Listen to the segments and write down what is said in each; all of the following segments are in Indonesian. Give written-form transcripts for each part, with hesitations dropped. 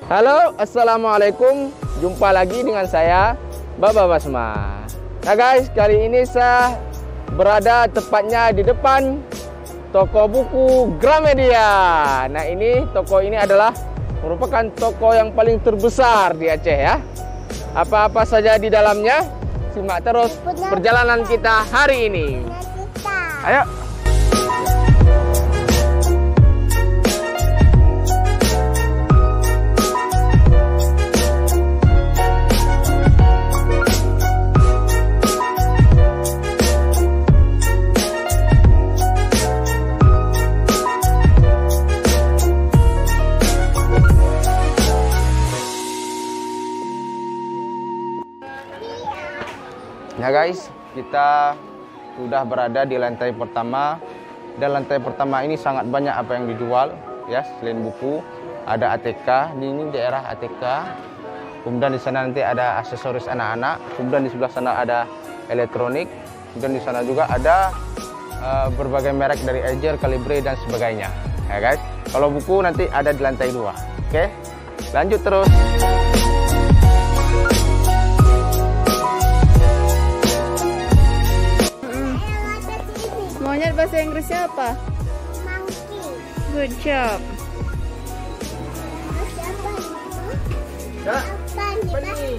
Halo, assalamualaikum. Jumpa lagi dengan saya, Baba Basma. Nah guys, kali ini saya berada tepatnya di depan toko buku Gramedia. Nah toko ini adalah merupakan toko yang paling terbesar di Aceh ya. Apa-apa saja di dalamnya? Simak terus perjalanan kita hari ini. Ayo. Nah guys, kita sudah berada di lantai pertama. Dan lantai pertama ini sangat banyak apa yang dijual ya. Selain buku, ada ATK. Ini daerah ATK. Kemudian di sana nanti ada aksesoris anak-anak. Kemudian di sebelah sana ada elektronik. Kemudian di sana juga ada berbagai merek dari Ager, Calibre dan sebagainya. Ya guys, kalau buku nanti ada di lantai 2. Oke, lanjut terus. Monyet bahasa Inggrisnya apa? Monkey. Good job. Ya, Apa nih? Ali.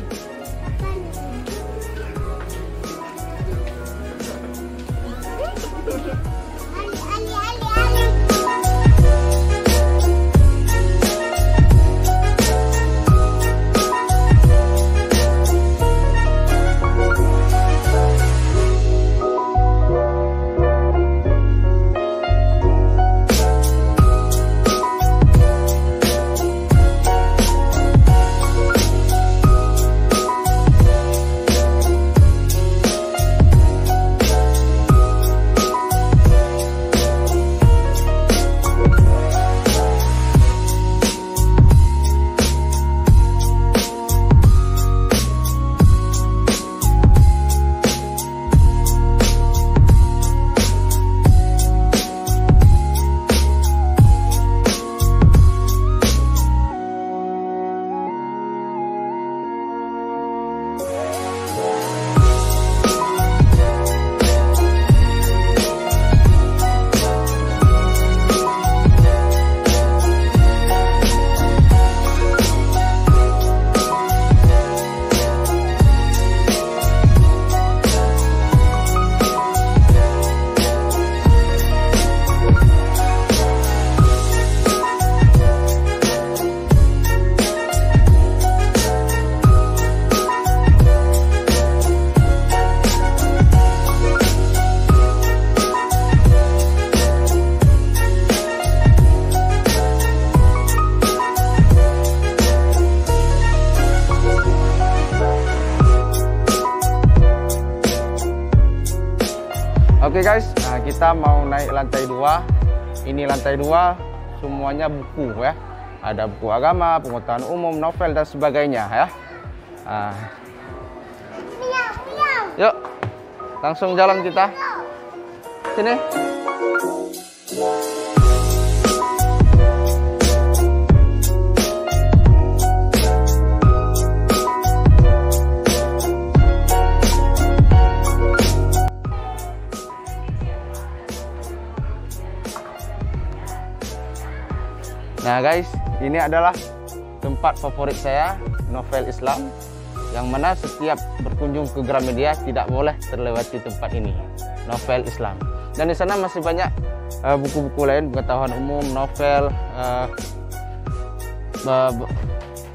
Oke guys, nah kita mau naik lantai 2. Ini lantai 2 semuanya buku ya. Ada buku agama, pengetahuan umum, novel dan sebagainya ya. Nah. Yuk, langsung jalan kita. Sini. Nah guys, ini adalah tempat favorit saya, novel Islam, yang mana setiap berkunjung ke Gramedia tidak boleh terlewati tempat ini, novel Islam. Dan di sana masih banyak buku-buku lain, pengetahuan umum, novel,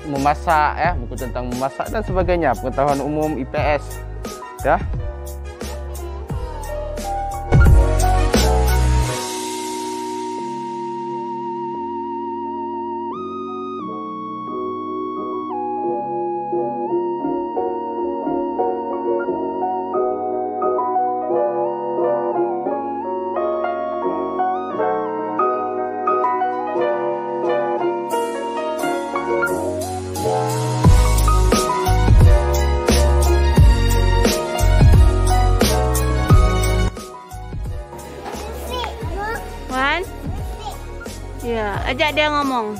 memasak ya, buku tentang memasak dan sebagainya, pengetahuan umum, IPS ya. Ya, ajak dia ngomong.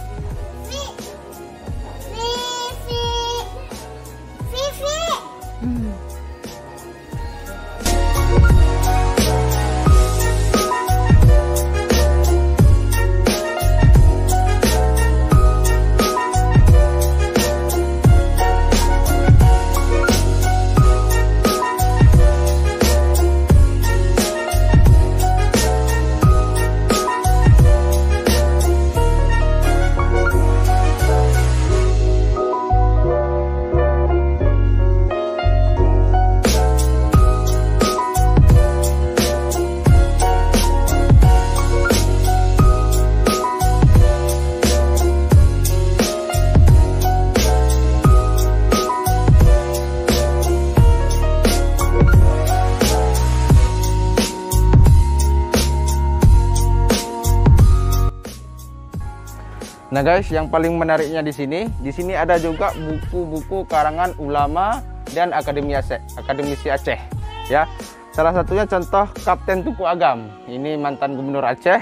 Nah guys, yang paling menariknya di sini ada juga buku-buku karangan ulama dan akademisi Aceh. Ya, salah satunya contoh Kapten Tuku Agam. Ini mantan Gubernur Aceh.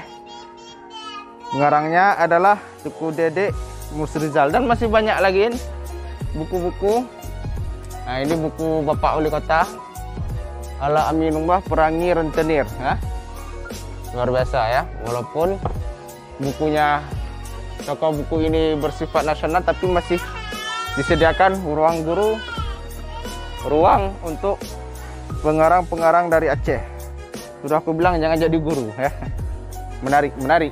Pengarangnya adalah Tuku Dedek Musrizal dan masih banyak lagi buku-buku. Nah ini buku Bapak Wali Kota Ala Aminumbah Perangi Rentenir. Ya. Luar biasa ya, walaupun bukunya toko buku ini bersifat nasional, tapi masih disediakan ruang guru, ruang untuk pengarang-pengarang dari Aceh. Sudah aku bilang jangan jadi guru ya. Menarik.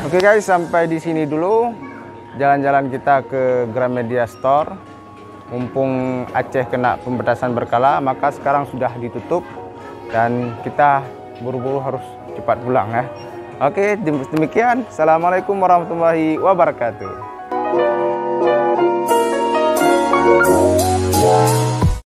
Oke guys, sampai di sini dulu jalan-jalan kita ke Gramedia Store. Mumpung Aceh kena pembatasan berkala, maka sekarang sudah ditutup dan kita buru-buru harus cepat pulang ya. Oke, demikian. Assalamualaikum warahmatullahi wabarakatuh.